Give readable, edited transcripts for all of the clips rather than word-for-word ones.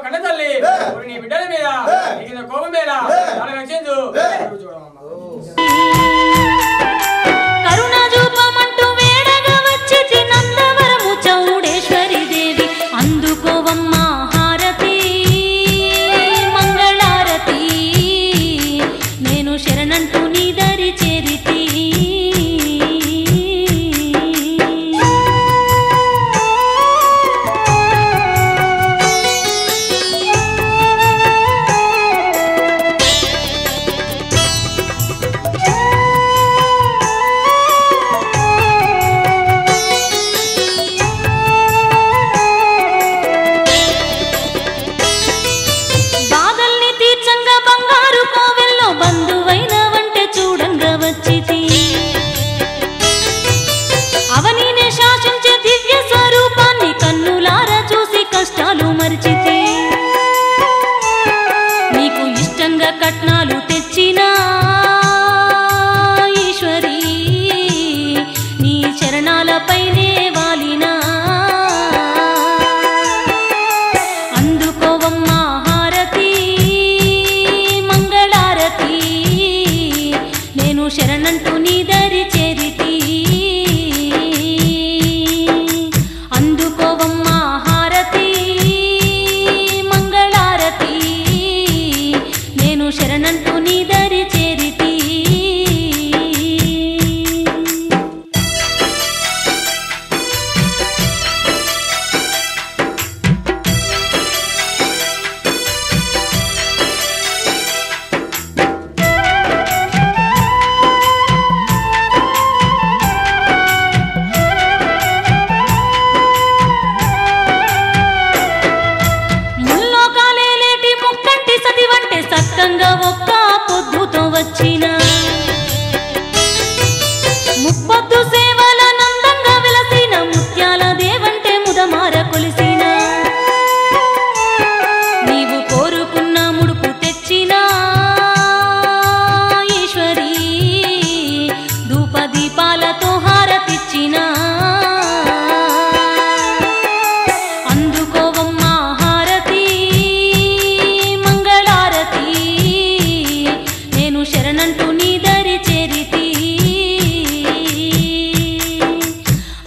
కన్న తల్లి నీ బిడ్డల మీద కోపం మీద రక్షించు. కరుణాజూపమంటూ వేడగా వచ్చి నందవరము చౌడేశ్వరి దేవి అందుకోవమ్మ హారతి మంగళారతి నేను శరణంటూ నీ దరి చేరితి. నీకు ఇష్టంగా కట్నాలు తెచ్చినా ఈశ్వరి నీ చరణాలపైనే వాలినా అందుకోవమ్మ హారతి మంగళారతి నేను శరణంటూ నీ దరి చేరితి. అందుకోవమ్మ శరణంటూ నీ దరి చేరితి. సక్కంగా ఒక్క పొద్దుతో వచ్చిన ముప్పొద్దు సేవల నందంగా విలసిన ముత్యాల దేవంటే ముదమార కొలిసిన నీవు కోరుకున్న ముడుపు తెచ్చిన ఈశ్వరి ధూపదీపాలతో హారతిచ్చిన అందుకోవమ్మ హారతి నేను శరణంటూ నీ దరి చేరితి.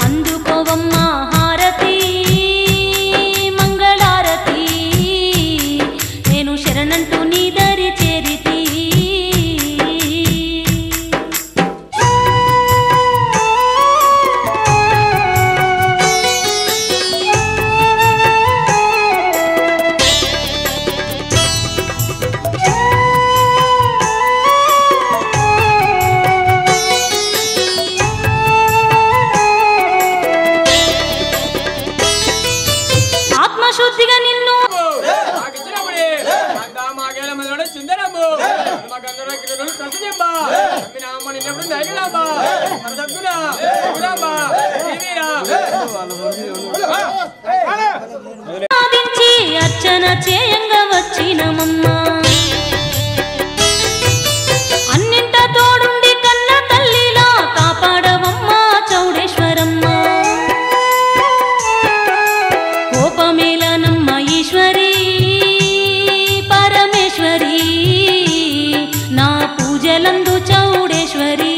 అందుకోవమ్మ హారతి మంగళారతి నేను శరణంటూ నీ దరి చేరితి. ఆత్మశుద్ధిగా నిన్ను అర్చన చేయంగా వచ్చినమమ్మ అన్నింట తోడుండి కన్న తల్లిలా కాపాడవమ్మ చౌడేశ్వరమ్మ. కోపమేలనమ్మ ఈశ్వరి పరమేశ్వరి నా పూజలందు చౌడేశ్వరి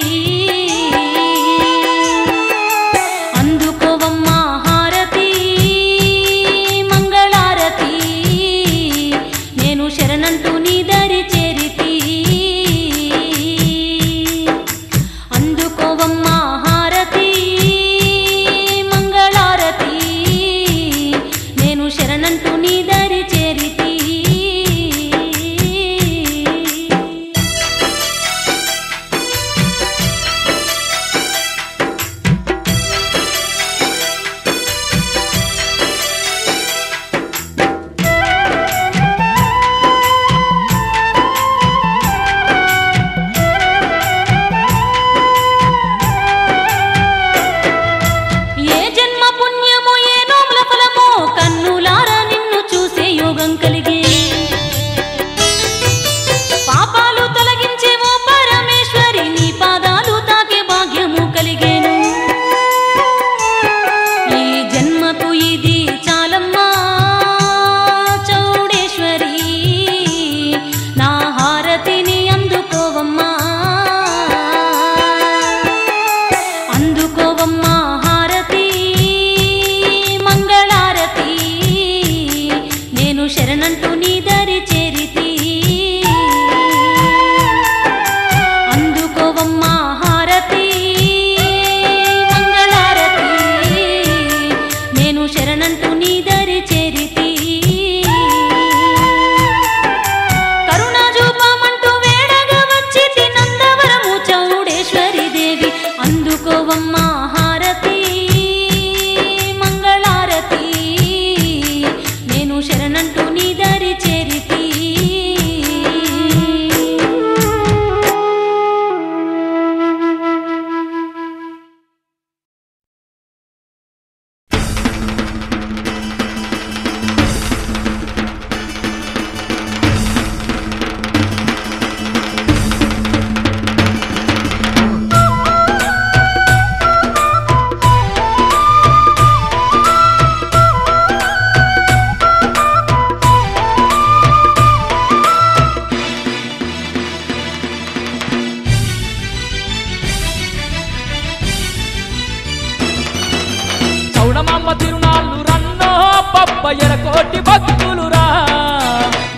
ఎరకోటి భక్తులురా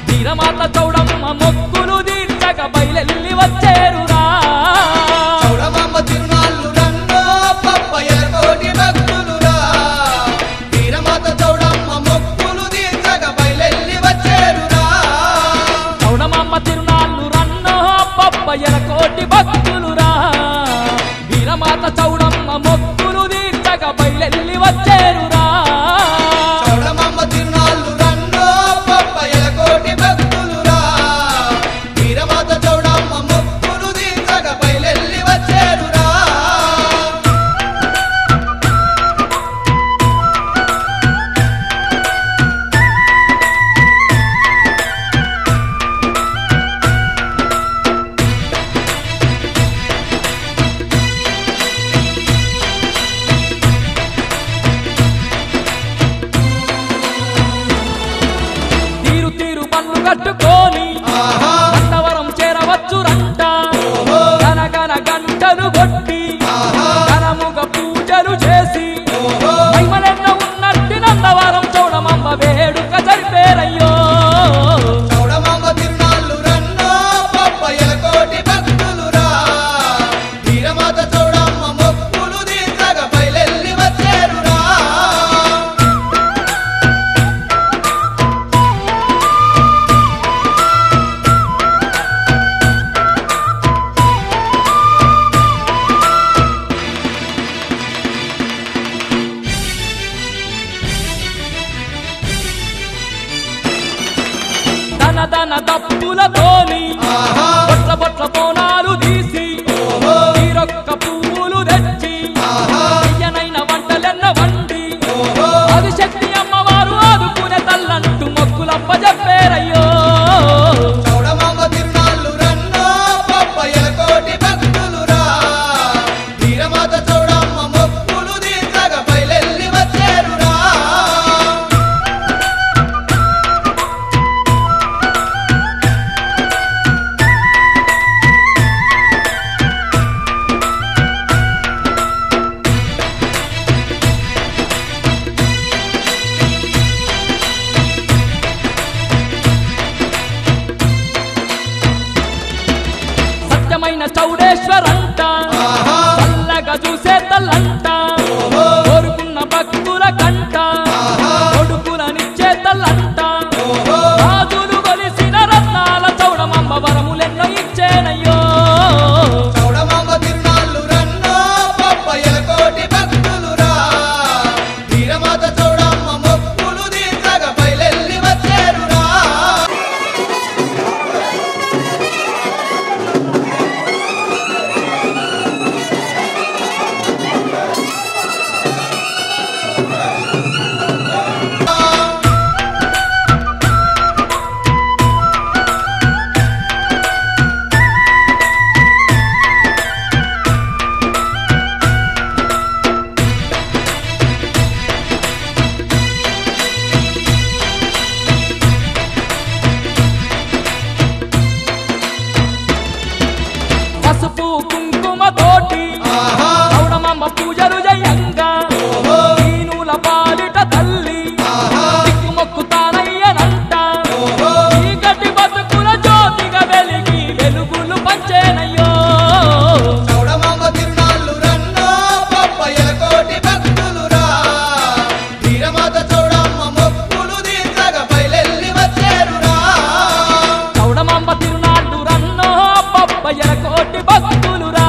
వీరమాత చౌడమ్మ మొక్కులు తీర్చక బయలెల్లి వచ్చేరురా చౌడమ్మ తిరునాళ్ళు రన్నో పప్ప ఎరకోటి భక్తులురా వీరమాత చౌడమ్మ మొక్కులు తీర్చక బయలెల్లి వచ్చేరురా చౌడమ్మ తిరునాళ్ళు రన్నో పప్ప ఎరకోటి భక్తులురా వీరమాత చౌడమ్మ మొక్కులు తీర్చక బయలెల్లి వచ్చేరురా చౌడమ్మ తిరునాళ్ళు రన్నో పప్ప ఎరకోటి భక్తులురా వీరమాత చౌడమ్మ మొక్కులు తీర్చక బయలెల్లి వచ్చేరురా తీరు తీరు పన్ను కట్టుకొని అన్నవరం చేరవచ్చురంట గనగన గంటలు కొట్టి ఘనముగ పూజలు చేసి మహిమలెన్నో ఉన్నట్టి నందవరం చౌడమ్మ వేడుక జరిపేరయ్యో చౌడమ్మ తిరునాళ్ళు రన్నో పప్ప ఎరకోటి భక్తులురా వీరమాత చౌడమ్మ మొక్కులు తీర్చక బయలెల్లి వచ్చేరురా తన తన దప్పులతోని బొట్ల బొట్ల బోనాలు తీసి తీరొక్క పువ్వులు తెచ్చి అయ్యనైన వంటలెన్న వండి ఆదిశక్తి అమ్మవారు ఆదుకునే తల్లంటూ మొక్కులప్ప చెప్పేరయ్యో చౌడమ్మ తిరునాళ్ళు రన్నో పప్ప ఎరకోటి భక్తులురా వీరమాత చౌడమ్మ మొక్కులు తీర్చక బయలెల్లి వచ్చేరురా సత్యమైన చౌడేశ్వరంట చల్లగా చూసే తల్లంట కోరుకున్న భక్తుల కంట కొడుకులనిచ్చే తల్లంట రాజులు కొలిసిన రత్నాల చౌడమ్మ వరములెన్నో ఇచ్చేనయ్యో చౌడమ్మ తిరునాళ్ళు రన్నో పప్ప ఎరకోటి భక్తులురా వీరమాత చౌడమ్మ మొక్కులు తీర్చక బయలెల్లి వచ్చేరురా పసుపు కుంకుమ తోటి చౌడమ్మ పూజలు జయంగా దీనుల పాలిట తల్లి దిక్కుమొక్కు తానయ్యనంట చీకటి బతుకుల జ్యోతిగా వెలిగి వెలుగులు పంచేనయ్యో చౌడమ్మ తిరునాళ్ళు రన్నో పప్ప ఎరకోటి భక్తులురా వీరమాత చౌడమ్మ మొక్కులు తీర్చక బయలెల్లి వచ్చేరురా చౌడమ్మ తిరునాళ్ళు రన్నో పప్ప ఎరకోటి భక్తులురా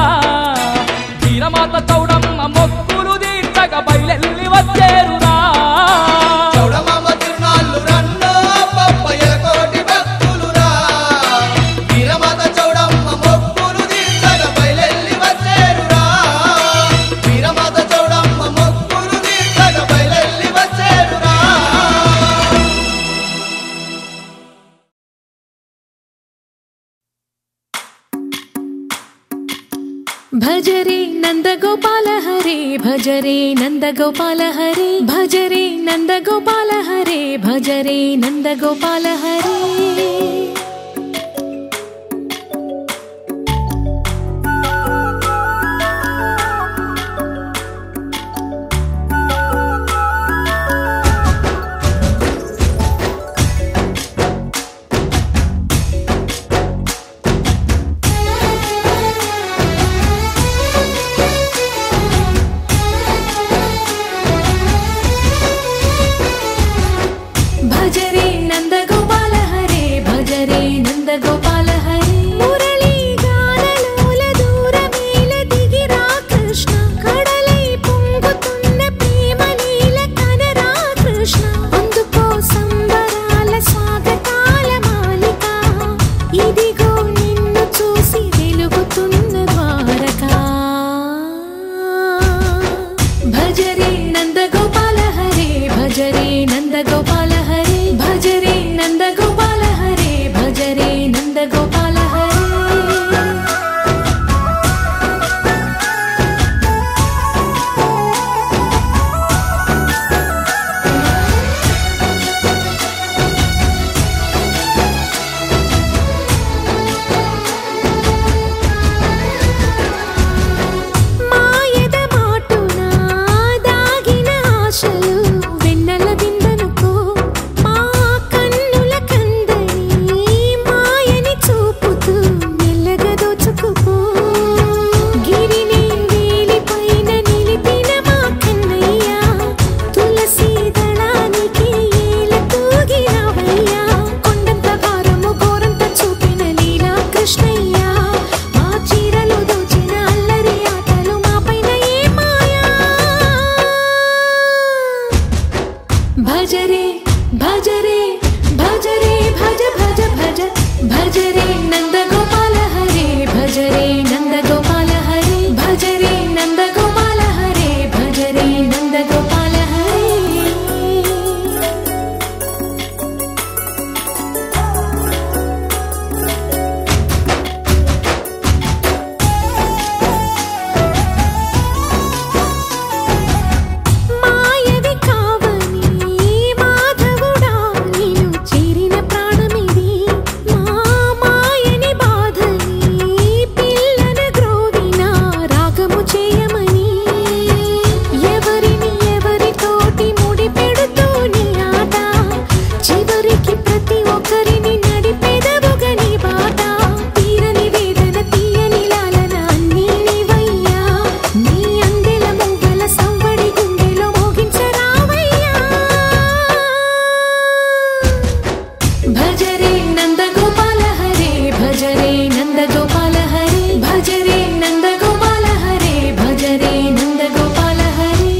వీరమాత చౌడమ్మ మొక్కులు తీర్చక బయలెల్లి వచ్చేరురా చౌడమ్మ తిరునాళ్ళు రన్నో పప్ప ఎరకోటి భక్తులురా వీరమాత చౌడమ్మ మొక్కులు తీర్చక బయలెల్లి వచ్చేరురా వీరమాత చౌడమ్మ మొక్కులు తీర్చక బయలెల్లి వచ్చేరురా भज रे नंद गोपाल हरे भज रे नंद गोपाल हरे भज रे नंद गोपाल हरे भज रे नंद गोपाल हरे నందగోపాల హరే భజరే భజరే భజరే భజ భజ భజ భజరే నందగోపాల హరే భజరే నందగోపాల హరే భజరే నందగోపాల హరే భజరే నందగోపాల హరే భజరే నందగోపాల హరే భజరే నందగోపాల హరే భజరే నందగోపాల హరే భజరే నందగోపాల హరే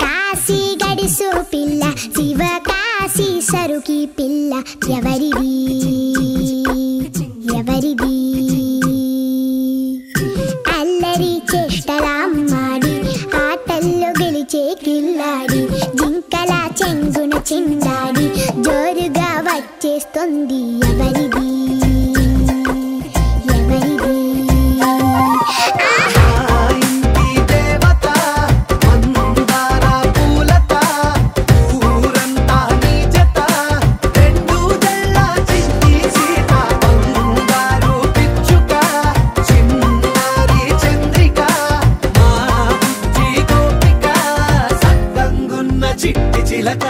కాశీ గడిసో పిల్ల శివ కాశీ సరుకి పిల్ల ఎవరిది ఎవరిది అల్లరి చేష్టలామ్మాడి ఆటల్లో గెలిచే కిల్లాడి జింకల చెంగున చిందాడి జోరుగా వచ్చేస్తుంది ఎవరిది ఎవరిది చిట్టి చిలక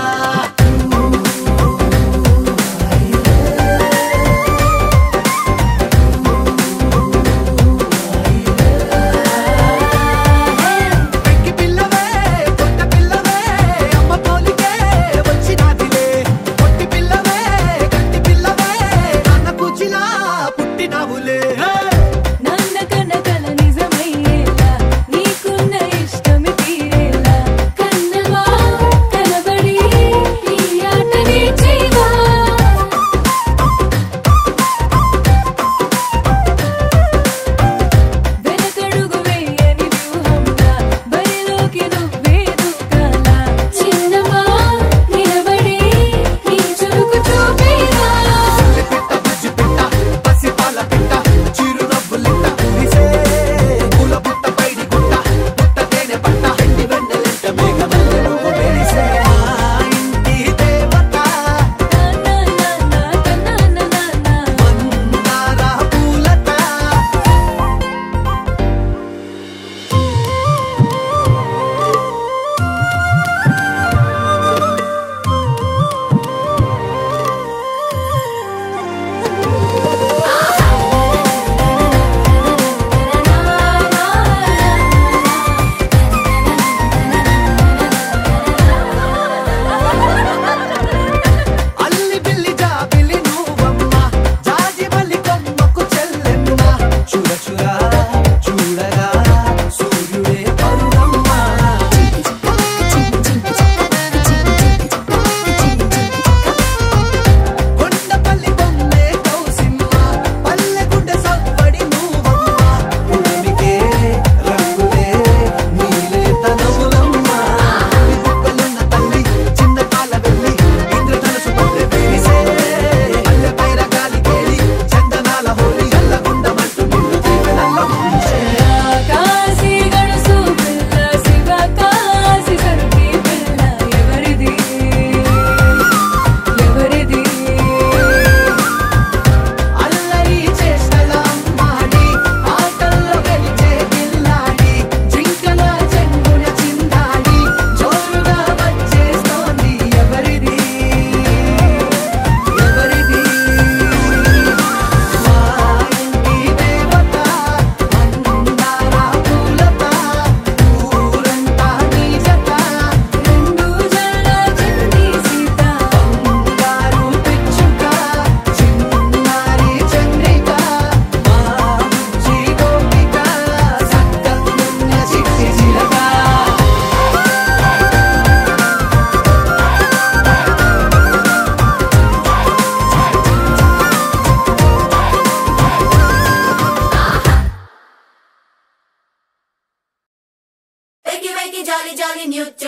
నీకున్న ఇష్టమి తీరేలా కన్నవా కనబడి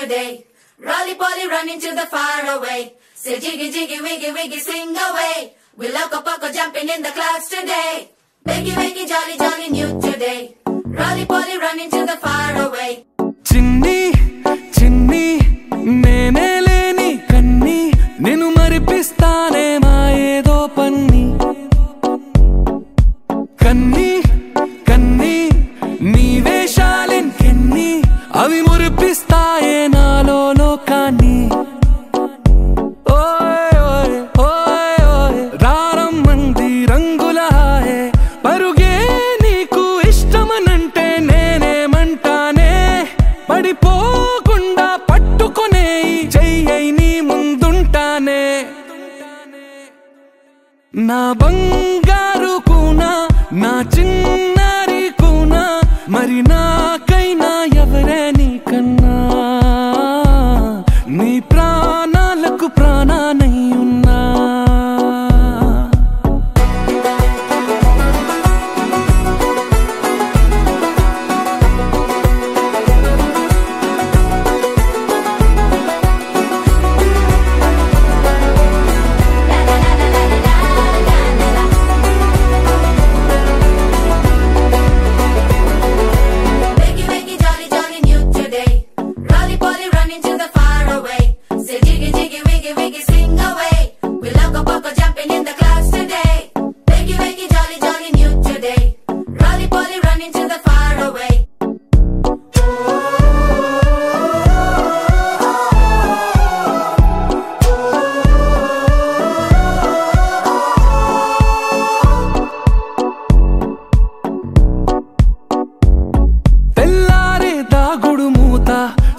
today. Roly-poly running to the far away. Say jiggy, jiggy, wiggy, wiggy, swing away. We loco-poco jumping in the clouds today. Wakey, wakey, jolly, jolly new today. Roly-poly running to the far away. చిన్ని చిన్ని నేనే లేని కన్ని నేను మరిపిస్తానే మా ఏదో పన్ని కన్ని కన్ని నీ వేషాలెన్కెన్ని అవి మురిపిస్తాయే నాలో లోకాన్ని ఓయ్ ఓయ్ ఓయ్ ఓయ్ రారమ్మంది రంగుల హాయే పరుగే నీకు ఇష్టమనంటే నేనేమంటానే పడిపోకుండా పట్టుకునే చెయ్యై నీ ముందుంటానే నా బంగారు కూనా నా చిన్నారి కూనా మరి నాకైనా ఎవరే నీకన్నా నీ ప్రాణాలకు ప్రాణానై ఉన్నా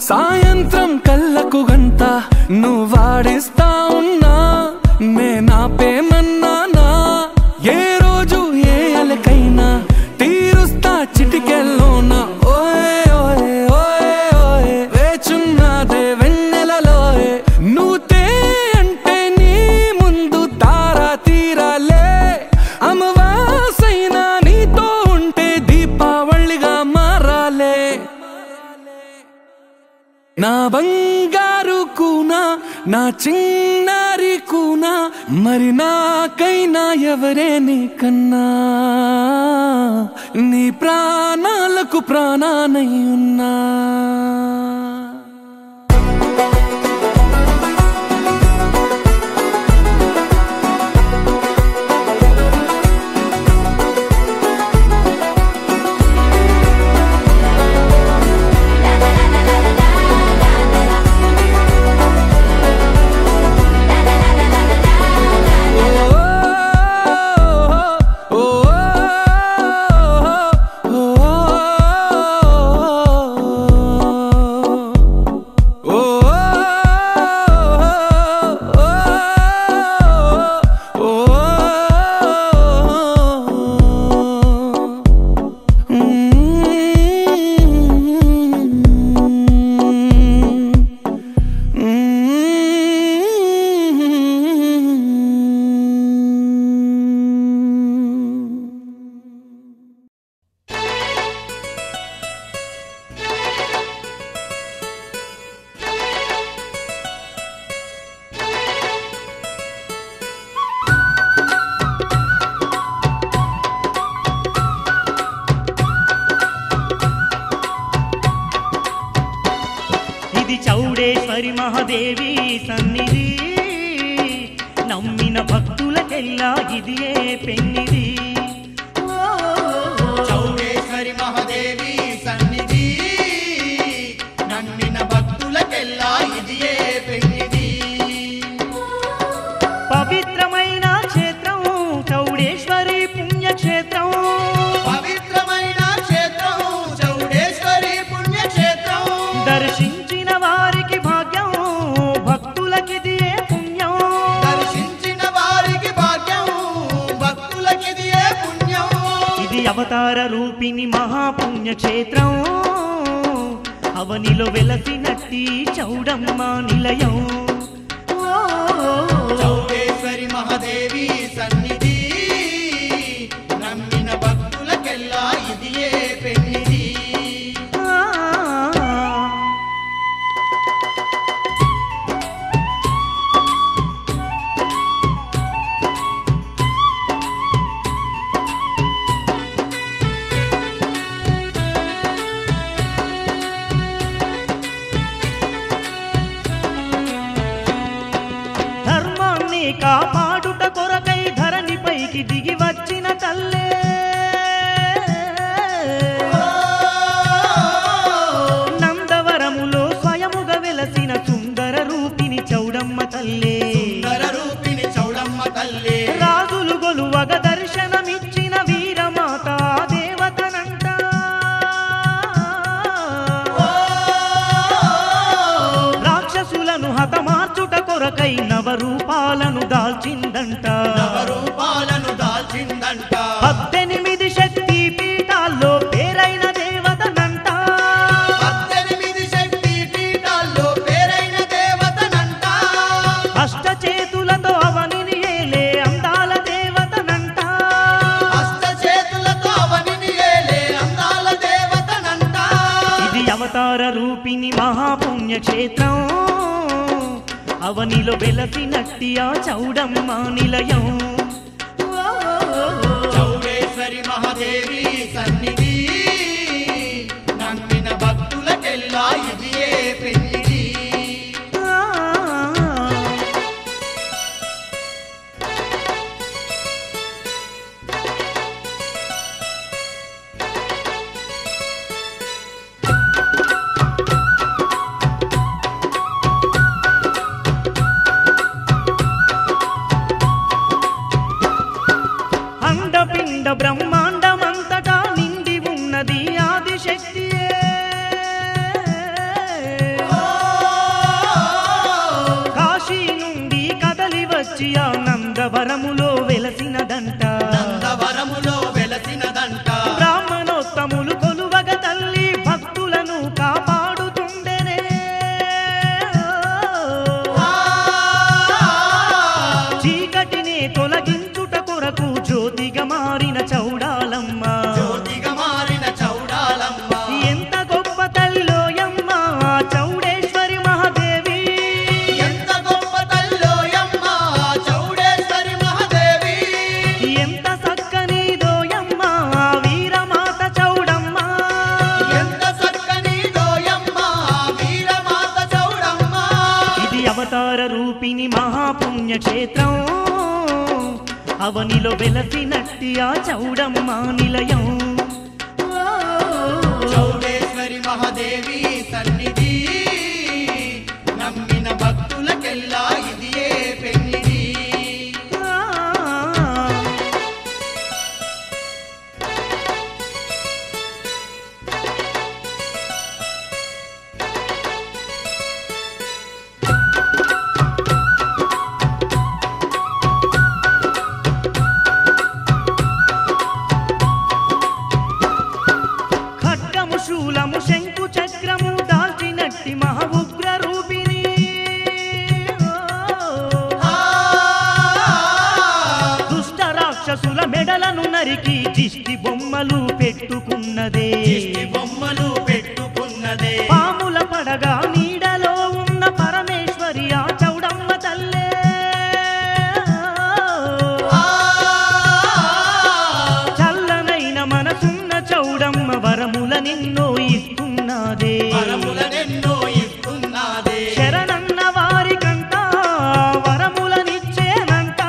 సాయంత్రం కళ్ళకు గంట నువ్వాడిస్తా ఉన్నా నేనాపేమన్నానా ఏ రోజు ఏ అలకైనా తీరుస్తా చిటికెల్లోనా ఓయ్ ఓయ్ ఓయ్ ఓయ్ వేచున్నదే వెన్నెలలోయే నువ్వుతే అంటే నీ ముందు తారా తీరాలే అమవాసైనా నీతో ఉంటే దీపావళిగా మారాలే నా బంగారు కూనా నా చిన్నారి కూనా మరి నాకైనా ఎవరే నీకన్నా నీ ప్రాణాలకు ప్రాణానై ఉన్నా చౌడేశ్వరి మహాదేవి సన్నిధి నమ్మిన భక్తులకెల్లా ఇదియే పెన్నిది చౌడేశ్వరి మహాదేవి సన్నిధి నమ్మిన భక్తులకెల్లా ఇదియే పెన్నిది పవిత్రమైన క్షేత్రం చౌడేశ్వరి పుణ్యక్షేత్రం పవిత్రమైన క్షేత్రం చౌడేశ్వరి పుణ్యక్షేత్రం దర్శించిన వారికి భాగ్యం భక్తులకిదియే పుణ్యం దర్శించిన వారికి భాగ్యం భక్తులకిదియే పుణ్యం ఇది అవతార రూపిణి మహాపుణ్యక్షేత్రం అవనిలో వెలసినట్టి చౌడమ్మ నిలయం చౌడేశ్వరి మహాదేవి సన్నిధి నమ్మిన భక్తులకెల్లా ఇదియే పెన్నిది కాపాడుట కొరకై ధరణిపైకి దిగి వచ్చిన తల్లే నందవరములో స్వయముగా వెలసిన సుందర రూపిణి చౌడమ్మ తల్లే రాజులు గొలువగ దర్శనమిచ్చిన వీరమాత దేవతనంట రాక్షసులను హతమార్చుట కొరకై నవరూపాలను దాల్చిందంట 18 శక్తి పీఠాల్లో పేరైన దేవతనంట అష్టచేతులతో అవనిని ఏలే అందాల దేవతనంట ఇది అవతార రూపిణి మహాపుణ్యక్షేత్రం అవనిలో వెలసినట్టి ఆ చౌడమ్మ నిలయం చౌడేశ్వరి మహాదేవి సన్నిధి నమ్మిన భక్తులకెల్లా ఇదియే పెన్నిధి అండపిండ బ్రహ్మాండమంతటా నిండి ఉన్నది ఆదిశక్తియే కాశీ నుండి కదలి వచ్చి ఆ నందవరములో వెలసినదంట బ్రాహ్మణోత్తములు కొలువగ తల్లి భక్తులను కాపాడుతుండెనే చీకటిని తొలగించుట కొరకు జ్యోతిగా మారిన చౌడాలమ్మ ఎంత గొప్ప తల్లోయమ్మ చౌడేశ్వరి మహాదేవి ఎంత చక్కని దోయమ్మ వీరమాత చౌడమ్మ ఇది అవతార రూపిణి మహాపుణ్యక్షేత్రం అవనిలో వెలసినట్టి ఆ చౌడమ్మ నిలయం చౌడేశ్వరి మహాదేవి సన్నిధి నమ్మిన భక్తులకెల్లా ఇదియే పెన్నిధి ఖడ్గము శూలము శంకు చక్రము దాల్చినట్టి మహా ఉగ్ర రూపిణి దుష్ట రాక్షసుల మెడలను నరికి దిష్టి బొమ్మలు పెట్టుకున్నదే పాముల పడగా నీడలో ఉన్న పరమేశ్వరి ఆ చౌడమ్మ తల్లే చల్లనైన మనసున్న చౌడమ్మ వరముల నిన్నో ఇస్తున్నదే శరణన్న వారికంట వరములనిచ్చేనంట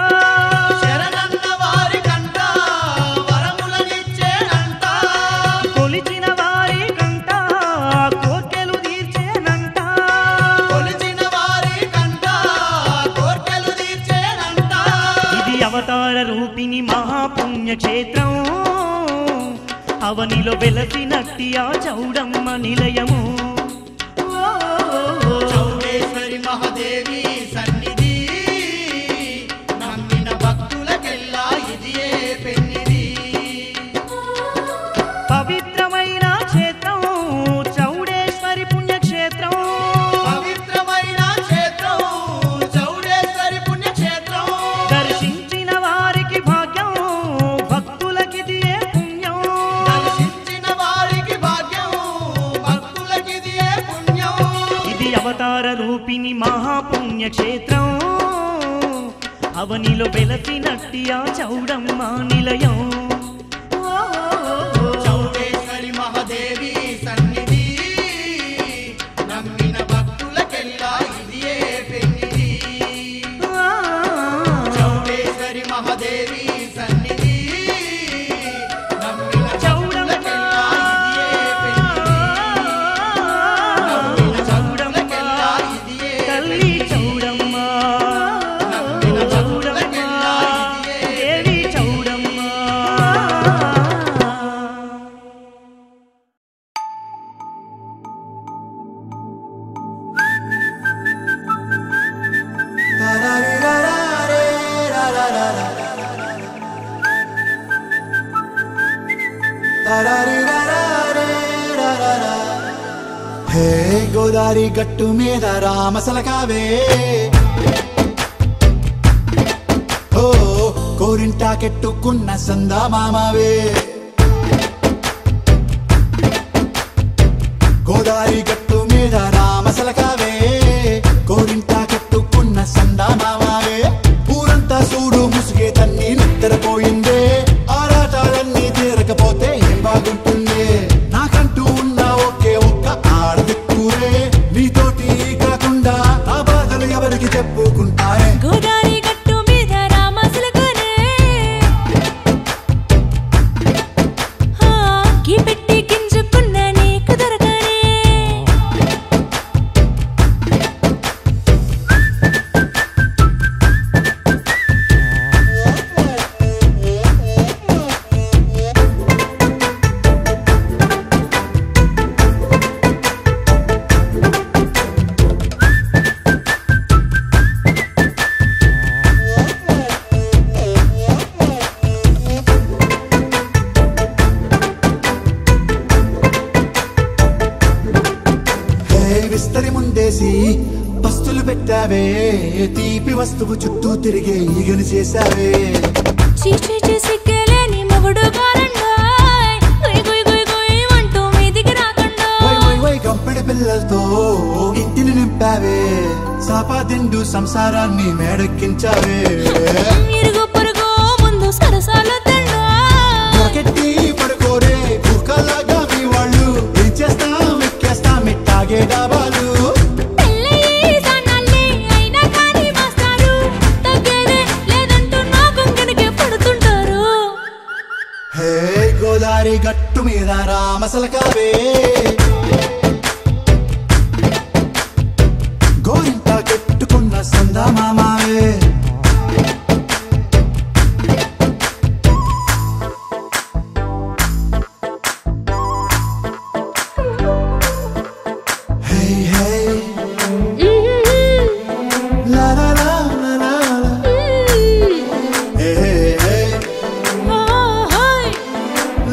కొలిచిన వారికంట కోర్కెలు తీర్చేనంట ఇది అవతార రూపిణి మహాపుణ్యక్షేత్రం అవనిలో వెలసినట్టి ఆ చౌడమ్మ నిలయము చౌడేశ్వరి మహాదేవి సన్నిధి నమ్మిన భక్తులకెల్లా ఇదియే పెన్నిధి పవిత్రమైన క్షేత్రం చౌడేశ్వరి పుణ్యక్షేత్రం దర్శించిన వారికి భాగ్యం భక్తులకిది ఏ పుణ్యం ఇది అవతార రూపిణి మహాపుణ్యక్షేత్రం అవనిలో వెలసినట్టి ఆ చౌడమ్మ నిలయం చౌడేశ్వరి మహాదేవి సన్నిధి నమ్మిన భక్తులకెల్లా ఇదియే పెన్నిధి హే గోదారి గట్టు మీద రామసలకావే ఓ కోరింటా కెట్టుకున్న సందా మామావే గోదారి గట్టు మీద రామసలకావే కోరింటా కెట్టుకున్న సందా మామావే ఊరంతా చూడు ముసుగే తన్ని నిద్రపోయిందే ఆరాటాలన్నీ తీరకపోతే ఏం బాగుంటుంది నాకంటూ ఉన్న ఒకే ఒక్క ఆడదిక్కురే నీతోటి కాకుండా ఆ బాధలు ఎవరికి చెప్పుకుంటారే గోదారి గట్టు మీద రామసలకానే కీ పెట్టి గింజుకున్న నీకు దొరకనే విస్తరి ముందేసి బస్తులు పెట్టావే తీపి వస్తువు చుట్టూ తిరిగే ఈగను చేశావే చీచీ చేసి కేలేని మొగుడు గారండాయ్ గుయ్ గుయ్ గుయ్ గుయ్ అంటూ మీదికి రాకుండా వై గంపెడి పిల్లలతో ఇంటిని నింపావే సాపాదిండు సంసారాన్ని మేడెక్కించావే ఇరుగు పొరుగు ముందు సరసాల తండా పొరకెట్టి పడుకోరే కుక్కలాగా మీ వాళ్ళు ఏం చేస్తాం ఎక్కేస్తాం ఇట్టాగే డాబాలు పెళ్ళయి సన్నాళ్ళే అయినా కానీ మాస్టారు తగ్గేదే లేదంటూ నా కొంగనికే పడుతుంటారు హే గోదారి గట్టు మీద రామసలకావే గోరింటా కెట్టుకున్న సందా మామావే Hey, hey, la la la la la la. Hey, hey, hey,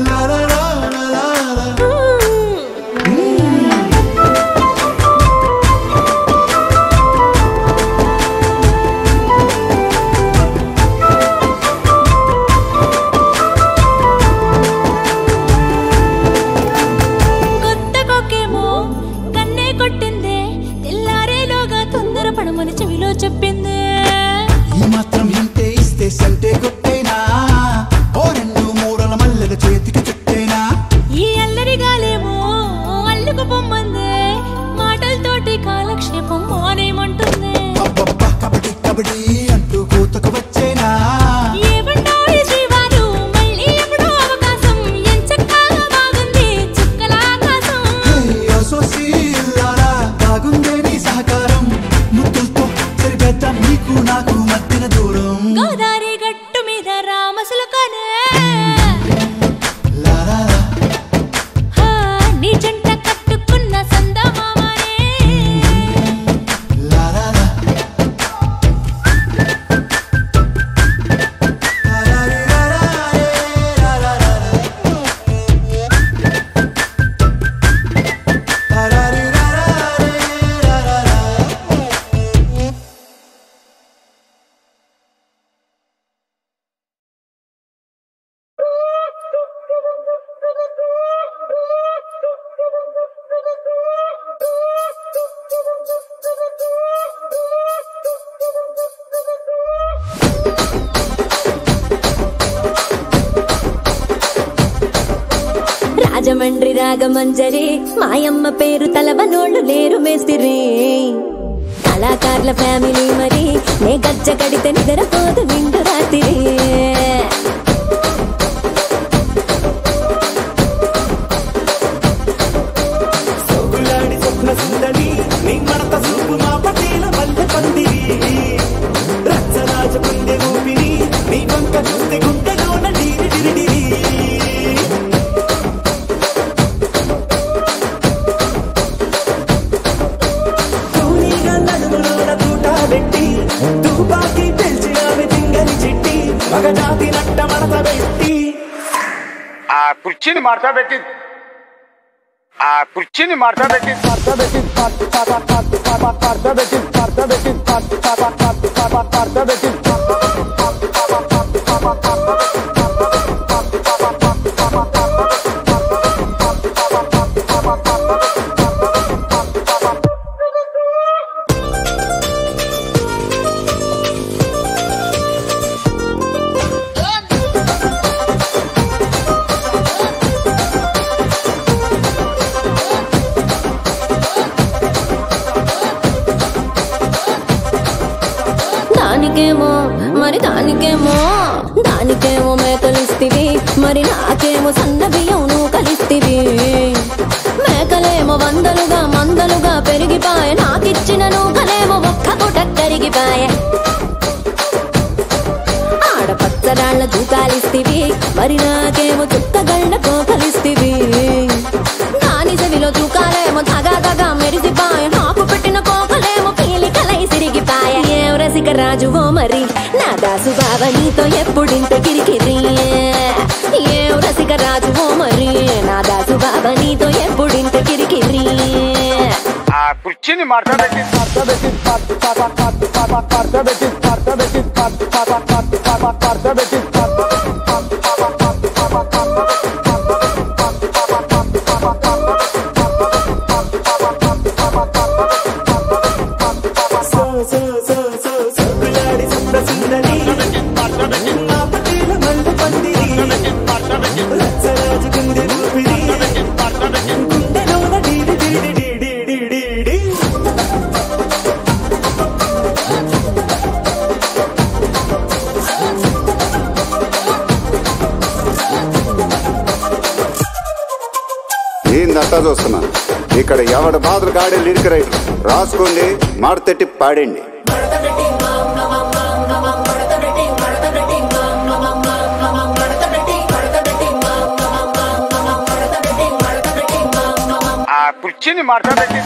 la la la la la la. కొత్త కొక్కేమో కన్నే కొట్టిందే తెల్లారేలోగా తొందర పడమని చెవిలో చెప్పిందే ఈ మాత్రం ఇంటే ఇస్తే సంటే కొట్టేనా ఓ రెండు మూరల మల్లెల చేతికి చుట్టేనా ఈ అల్లరిగాలేమో అల్లుకు పొమ్మందే మాటలతోటి కాలక్షేపం మానేమంటుందే అబ్బబ్బా కబడ్డీ కబడ్డీ అంటూ కూతకు వచ్చేనా ఏమంటారు శ్రీవారు మళ్ళీ ఎప్పుడో అవకాశం ఎంచక్కా బాగుంది చుక్కల ఆకాశం సోసి ఇల్లారా బాగుందే నీ సహకారం ముద్దులతో సరిపెద్దాం నీకు నాకు మధ్యన దూరం గోదారి గట్టు మీద రామసలకానే లా లా లా. నీ జంట కట్టుకున్న సందమామనే La la la. La la la la la la la la. La la la la la la la. Rajahmundry Ragamanjari మాయమ్మ పేరు తలవనోళ్ళు లేరు మేస్తిరి కళాకారుల ఫ్యామిలీ మరి నే గజ్జ కడితే నిద్రపోదు నిండు రాత్రి సోకులాడి స్వప్న సుందరి నీ మడత చూపు మా పటేల మల్లె పందిరి రచ్చరాజ పుండె ఊపిరి నీ వంక చూస్తే గుండెలోన డీరి డిరిడిరి తూనీగా నడుములోన తూట పెట్టి తుపాకి పెంచి ఆమె తింగని చిట్టి మగజాతి నట్ట మడత పెట్టి కుర్చీని మార్చా పెట్టి దానికేమో మేకలిస్తివి, మరి నాకేమో సన్న బియ్యం నువ్వు కలిస్తివి. మేకలేమో వందలుగా మందలుగా పెరిగిపాయ, నాకిచ్చిన నూకలేమో ఒక్క పూట కరిగిపాయ. ఆడపచ్చరాళ్ల దూకాలిస్తివి, మరి నాకేమో చుక్కగళ్ళ కోకలిస్తివి. దాని చెవిలో దూకాలేమో దగా మెరిసిపాయ, నాకు పెట్టిన కోకలేమో పీలికలై సిరిగిపాయ. ఏం రసిక రాజువో మరి నా దాసు బావ నీతో ఎప్పుడింత కిరికిరి. ఏం రసిక రాజువో మరి నా దాసు బావ నీతో ఎప్పుడింత కిరికిరి. కుర్చీని మార్చా పెట్టి ఏందంతా చూస్తున్నా ఇక్కడ ఎవడ బాధలు కాడే లిరిక్ రైటర్ రాసుకోండి, మాడతెట్టి పాడండి. కుర్చీని మార్చా పెట్టి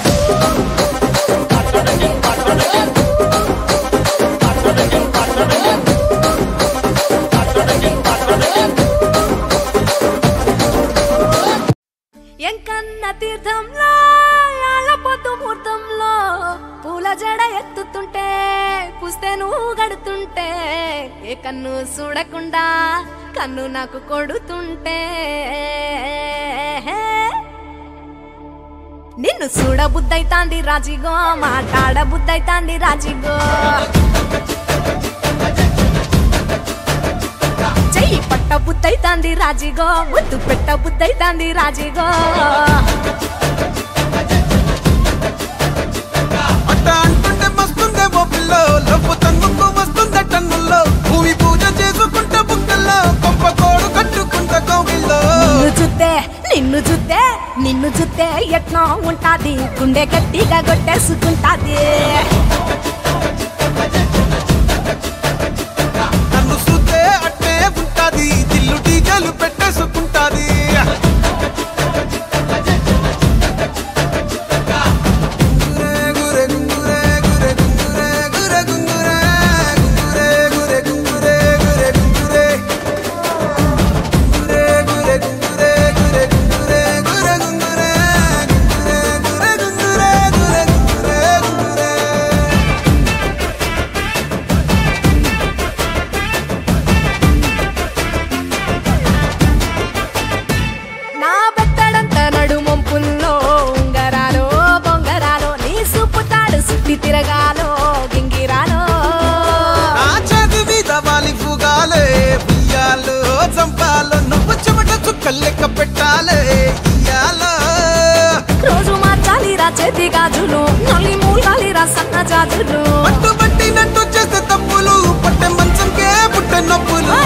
ఎంకన్న తీర్థంలో పొద్దు ముహూర్తంలో పూల జడ ఎత్తుతుంటే పుస్తే నువ్వు గడుతుంటే ఏ కన్ను చూడకుండా కన్ను నాకు కొడుతుంటే నిన్ను చూడ బుద్ధైతాంది రాజిగో, మాట్లాడ బుద్ధైతాంది రాజిగో. చెయ్యి పట్ట బుద్ధైతాంది రాజిగో, ముద్దు పెట్ట బుద్ధైతాంది రాజిగో. అట్ట అంటుంటే మస్తుందేమో పిల్లో, లవ్వు తన్నుకు వస్తుందే టన్నుల్లో. భూమి పూజ చేసుకుంటే బుక్కల్లో, కొంప కోడు కట్టుకుంటే కోవిల్లో. నిన్ను చూస్తే ఎట్నో ఉంటాది, గుండె గట్టిగా కొట్టేసుకుంటాది. నన్ను చూస్తే అట్టే ఉంటాది, దిల్లు డీజలు పెట్టేసుకుంటాది. తిరగాలో గింగిరాలో నా చది మీద వాలి ఫుగాలే బియ్యాలు చంపాలో, నువ్వు చెమట చుక్కలు లెక్క పెట్టాలే ఇయ్యాలో. రోజు మార్చాలి రా చేతి గాజులు, నల్లి మూలాలి రా సన్న జాజులు. పట్టు పట్టినట్టు చేస్తే తప్పులు, పట్టే మంచంకే పుట్టే నొప్పులు.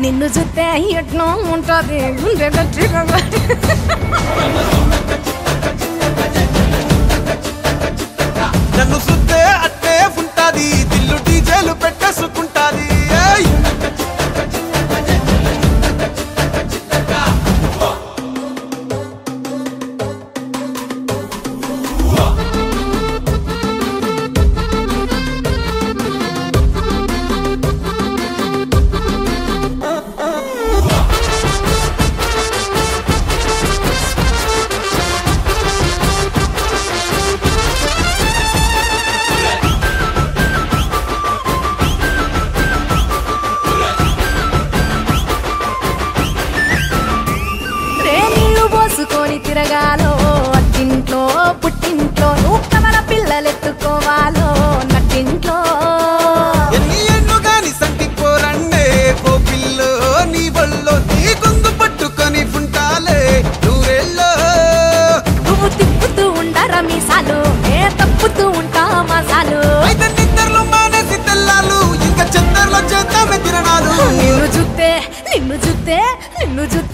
నిన్ను చూస్తే ఎట్నో ఉంటది, గుండె గట్టిగా. నన్ను చూస్తే అట్టే ఉంటాది, దిల్లు డీజేలు పెట్టేసుకుంటాది.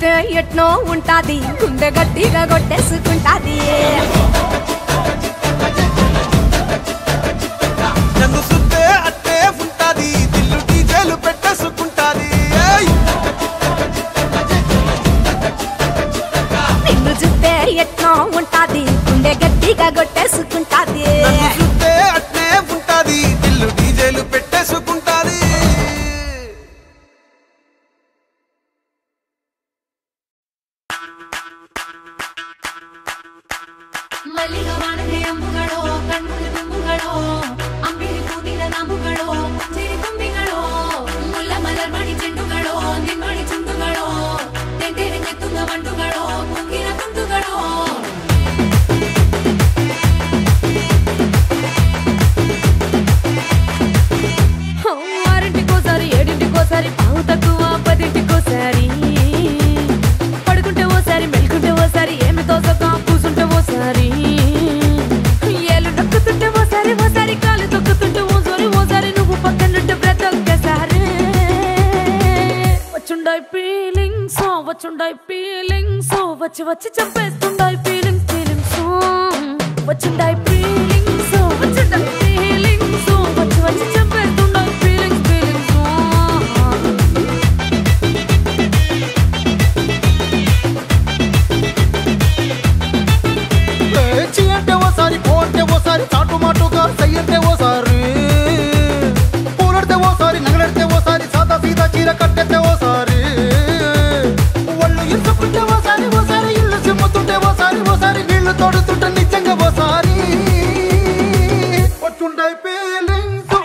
చూస్తే ఎట్నో ఉంటాది గుండె గట్టిగా కొట్టేసుకుంటాది నన్ను చూస్తే అట్టే ఉంటాది దిల్లు డీజేలు పెట్టేసుకుంటాది నిన్ను చూస్తే ఎట్నో ఉంటాది గుండె గట్టిగా కొట్టేసుకుంటాది నన్ను చూస్తే అట్టే ఉంటాది దిల్లు డీజేలు పెట్టేసుకుంటాది ಮಲ್ಲಿಗ ವಾಣದೆ ಅಂಬುಗಳೋ ಕಣ್ಣುಗಳ ತುಂಬುಗಳೋ ಅಂಬಿಳಿ ಕೂದಿದ ನಾಂಬುಗಳೋ ಮುಂಚಿರಿ ತುಂಬಿಗಳೋ ಮುಲ್ಲ ಮಲರ್ಮಣಿ ಚೆಂಡುಗಳೋ ನಿಮ್ಮಣಿ ಚುಂಡುಗಳೋ ತೆಂಟೆರೆ ಎತ್ತುಗ ಬಂಡುಗಳೋ ಮುಂಗಿನ ತುಂಡುಗಳೋ ఆరింటికోసారి ఏడింటికోసారి పావు తక్కువ పదింటికోసారి పడుకుంటే ఓసారి మెలుకుంటే ఓసారి ఏమి తోసక కూసుంటే ఓసారి ఏళ్ళు నొక్కుతుంటే ఓసారి ఓసారి కాలు తొక్కుతుంటే ఓసారి నువ్వు పక్కనుంటే బ్రతొక్కసారి వచ్చుండాయి ఫీలింగ్స్ వచ్చి వచ్చి చంపేస్తుండాయి ఫీలింగ్స్ వచ్చుండాయి ఫీలింగ్స్ వచ్చి వచ్చి చంపేస్తుండాయి ఫీలింగ్స్ చీ అంటే ఓసారి పో అంటే ఓసారి చాటు మాటుగా సై అంటే ఓసారి పూలడితే ఓసారి నగలడితే ఓసారి సాదా సీదా చీర కట్టెత్తే ఓసారి ఒళ్ళు ఇరుసుకుంటే ఓసారి ఇల్లు సిమ్ముతుంటే ఓసారి నీళ్లు తోడుతుంటే నిజంగా ఓసారి వచ్చుండాయి ఫీలింగ్స్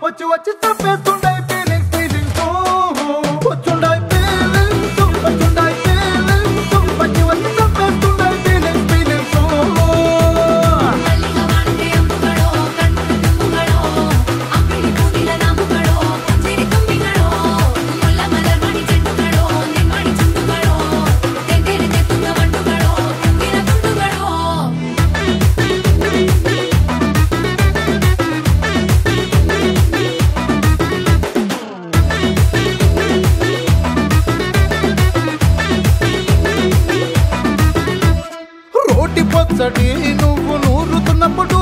వచ్చి వచ్చి తప్పేస్తుండాయి ఫీలింగ్స్ వచ్చుండాయి ఫీలింగ్స్ వచ్చి వచ్చి తప్పేస్తుండాయి ఫీలింగ్స్ ಮಲ್ಲಿಗ ವಾಣದೆ ಅಂಬುಗಳೋ ಕಣ್ಣುಗಳ ತುಂಬುಗಳೋ ಅಂಬಿಳಿ ಕೂದಿದ ನಾಂಬುಗಳೋ ಮುಂಚಿರಿ ತುಂಬಿಗಳೋ ಮುಲ್ಲ ಮಲರ್ಮಣಿ ಚೆಂಡುಗಳೋ ನಿಮ್ಮಣಿ ಚುಂಡುಗಳೋ ತೆಂಟೆರೆ ಎತ್ತುಗ ಬಂಡುಗಳೋ ಮುಂಗಿನ ತುಂಡುಗಳೋ రోటి పచ్చడి నువ్వు నూరుతున్నప్పుడు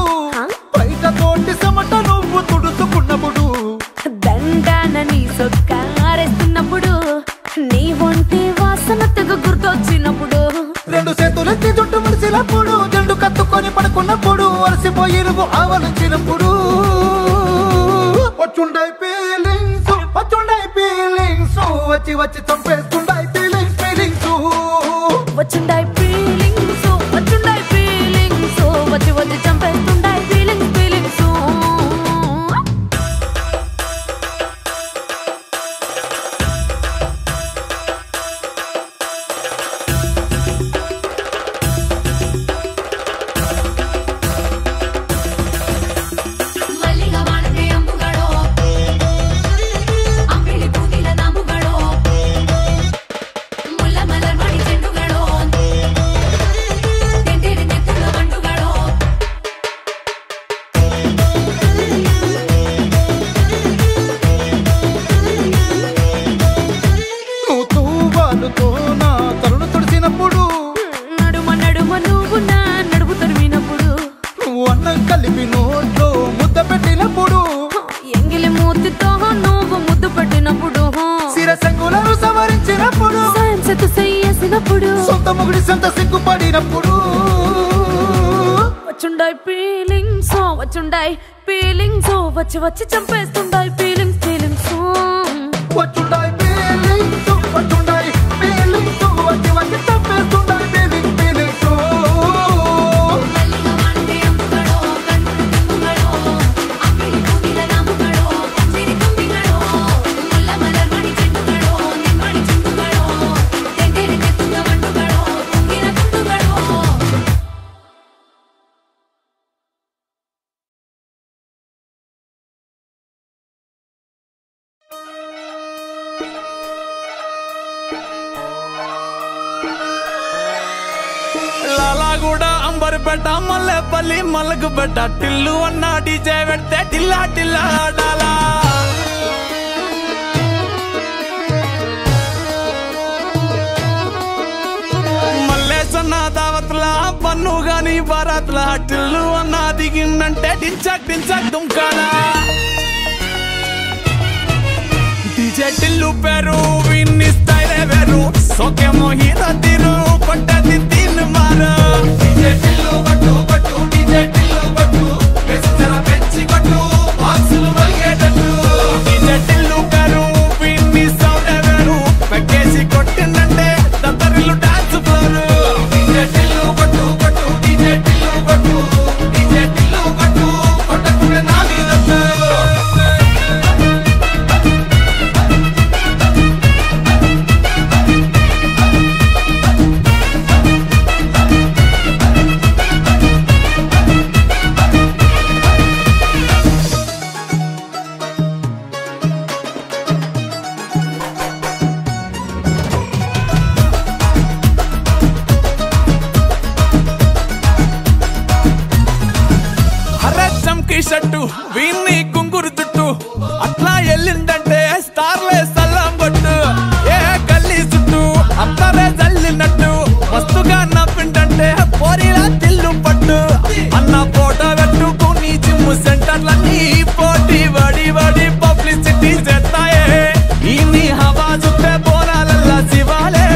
బయట తోటి సమట నువ్వు తుడుచుకున్నప్పుడు దండాన నీ సొక్కారేస్తున్నప్పుడు నీ ఒంటి వాసన తెగ గుర్తొచ్చినప్పుడు రెండు చేతులెత్తి జుట్టు ముడిసినప్పుడు జండు కత్తుకొని పడుకున్నప్పుడు అలసిపోయి నువ్వు ఆవలించినప్పుడు వచ్చుండాయి ఫీలింగ్స్ వచ్చి వచ్చి చంపేస్తుండాయి ఫీలింగ్స్ వచ్చుండాయి ఫీలింగ్స్ వచ్చి వచ్చి చంపేస్తుండాయి ఫీలింగ్స్ ಮಲ್ಲಿಗ ವಾಣದೆ ಅಂಬುಗಳೋ ಅಂಬಿಳಿ ಕೂದಿದ ನಾಂಬುಗಳೋ ಮುಲ್ಲ ಮಲರ್ಮಣಿ ಚೆಂಡುಗಳೋ ತೆಂಟೆರೆ ಎತ್ತುಗ ಬಂಡುಗಳೋ నువ్వు తూవాలుతో నా తలను తుడిసినప్పుడు నడుమ నువ్వు నా నడుపు తరిమినప్పుడు నువ్వు అన్నం కలిపి నోట్లో ముద్ద పెట్టినప్పుడు ఎంగిలి మూతితో నువ్వు ముద్దు పెట్టినప్పుడు శిరసంగులను సవరించినప్పుడు సాయం సెత్తు చెయ్యేసినప్పుడు సొంత ముగుడి సొంత సిగ్గుపడినప్పుడు వచ్చుండాయి ఫీలింగ్స్ వచ్చి వచ్చి చంపేస్తుండాయి ఫీలింగ్స్ వచ్చుండాయి ఫీలింగ్స్ వచ్చి వచ్చి తప్పేస్తుండాయి ఫీలింగ్స్ ಮಲ್ಲಿಗ ವಾಣದೆ ಅಂಬುಗಳೋ ಕಣ್ಣುಗಳ ತುಂಬುಗಳೋ ಅಂಬಿಳಿ ಕೂದಿದ ನಾಂಬುಗಳೋ ಮುಂಚಿರಿ ತುಂಬಿಗಳೋ ಮುಲ್ಲ ಮಲರ್ಮಣಿ ಚೆಂಡುಗಳೋ ನಿಮ್ಮಣಿ ಚುಂಡುಗಳೋ ತೆಂಟೆರೆ ಎತ್ತುಗ ಬಂಡುಗಳೋ ಮುಂಗಿನ ತುಂಡುಗಳೋ లాలాగూడ అంబర్పేట మల్లెపల్లి మల్లకుపేట టిల్లు అన్న డీజే పెడితే టిల్లా టిల్లా ఆడాలా అవును గాని భారత్ల టిల్లు అన్న దిగిందంటే టించక్ టించక్ దుంకాలా డీజే టిల్లు పేరు విన్ని స్టైలే వేరు సోకేమో హీరో తీరు కొట్టది తీన్ మారు డీజే టిల్లు కొట్టు కొట్టు డీజే టిల్లు కొట్టు వెచ్చర పెంచి కొట్టు బాక్సులు మలిగేటట్టు డీజే టిల్లు పేరు విన్ని సౌండ్ వేరు పెక్కేసి కొట్టిందంటే దద్దరిల్లు డాన్స్ ఫ్లోర్ డీజే టిల్లు కొట్టు కొట్టు డీజే టిల్లు కొట్టు డీజే టిల్లు కొట్టు కొట్టకుండా నా మీదట్టు షట్టు వీన్ని కుంగురు చుట్టు అట్లా ఎల్లిందంటే స్టార్లే సల్లం కొట్టు ఏ గల్లీ చుట్టూ అత్తరే జల్లినట్టు మస్తుగా నవ్విందంటే పోరిలా తిల్లు పట్టు అన్న ఫోటో పెట్టుకుని జిమ్ సెంటర్లన్నీ పోటీ వడి వడి పబ్లిసిటీ చేస్తాయే ఈ హవా చుట్టే బోనాలల్లా శివాలే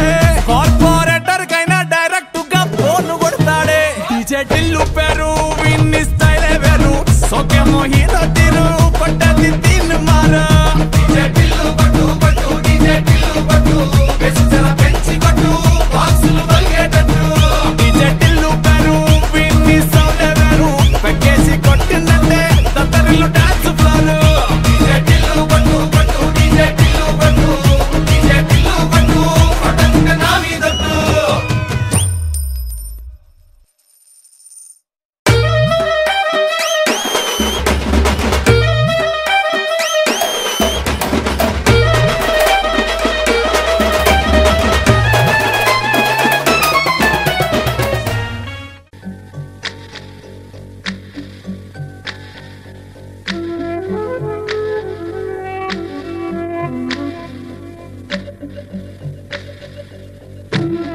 కార్పొరేటర్ కైనా డైరెక్ట్ గా ఫోన్ కొడతాడే డీజే టిల్లు పేరు విన్ని స్టైలే వేరు సోకేమో హీరో తీరు కొట్టది తీన్ మారు డీజే టిల్లు కొట్టు కొట్టు డీజే టిల్లు కొట్టు వెచ్చర పెంచి కొట్టు బాక్సులు మలిగేటట్టు డీజే టిల్లు పేరు విన్ని సౌండ్ వేరు పెక్కేసి కొట్టిందంటే దద్దరిల్లు డాన్స్ ఫ్లోర్ డీజే టిల్లు కొట్టు కొట్టు డీజే టిల్లు కొట్టు డీజే టిల్లు కొట్టు కొట్టకుండా నా మీదట్టు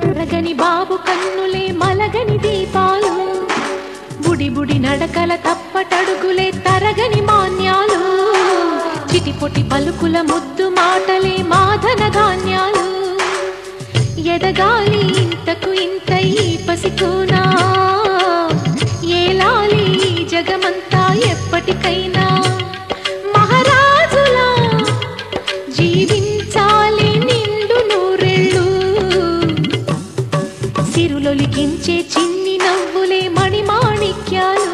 మలగని బాబు కన్నులే మలగని దీపాలు బుడి బుడి నడకల తప్పటడుగులే తరగని మాన్యాలు చిటిపొటి పలుకుల ముద్దు మాటలే మాధన ధాన్యాలు ఎదగాలి ఇంతకు ఇంత ఈ పసికోనా ఏలాలి జగమంతా ఎప్పటికైనా మహారాజులా జీవించాలి నిండు నూరెళ్ళు సిరులొలికించే చిన్ని నవ్వులే మణిమాణిక్యాలు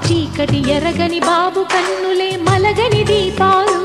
చీకటి ఎరగని బాబు కన్నులే మలగని దీపాలు